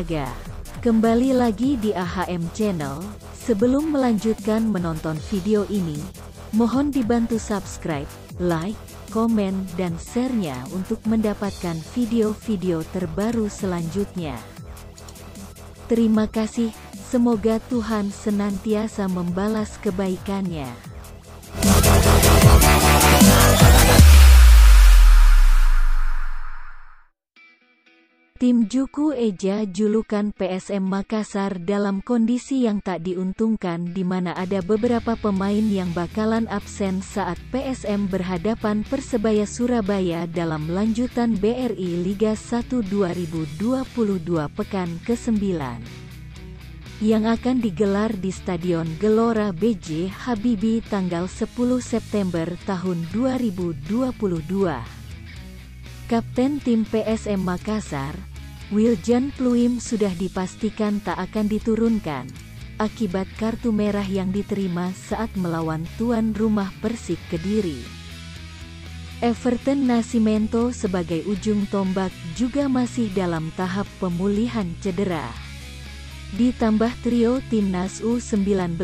olahraga. Kembali lagi di AHM Channel. Sebelum melanjutkan menonton video ini, mohon dibantu subscribe, like, komen, dan share-nya untuk mendapatkan video-video terbaru selanjutnya. Terima kasih, semoga Tuhan senantiasa membalas kebaikannya. Tim Juku Eja julukan PSM Makassar dalam kondisi yang tak diuntungkan di mana ada beberapa pemain yang bakalan absen saat PSM berhadapan Persebaya Surabaya dalam lanjutan BRI Liga 1 2022 pekan ke-9 yang akan digelar di Stadion Gelora B.J. Habibie tanggal 10 September tahun 2022. Kapten tim PSM Makassar, Wiljan Pluim sudah dipastikan tak akan diturunkan, akibat kartu merah yang diterima saat melawan tuan rumah Persik Kediri. Everton Nascimento sebagai ujung tombak juga masih dalam tahap pemulihan cedera. Ditambah trio Timnas U19,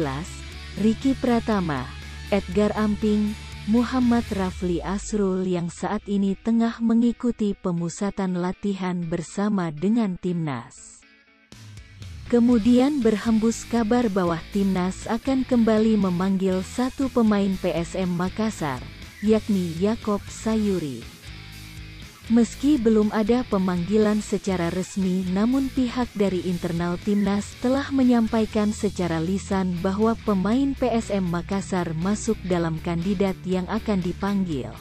Ricky Pratama, Edgar Amping, Muhammad Rafli Asrul yang saat ini tengah mengikuti pemusatan latihan bersama dengan Timnas. Kemudian berhembus kabar bahwa Timnas akan kembali memanggil satu pemain PSM Makassar, yakni Yakob Sayuri. Meski belum ada pemanggilan secara resmi, namun pihak dari internal Timnas telah menyampaikan secara lisan bahwa pemain PSM Makassar masuk dalam kandidat yang akan dipanggil.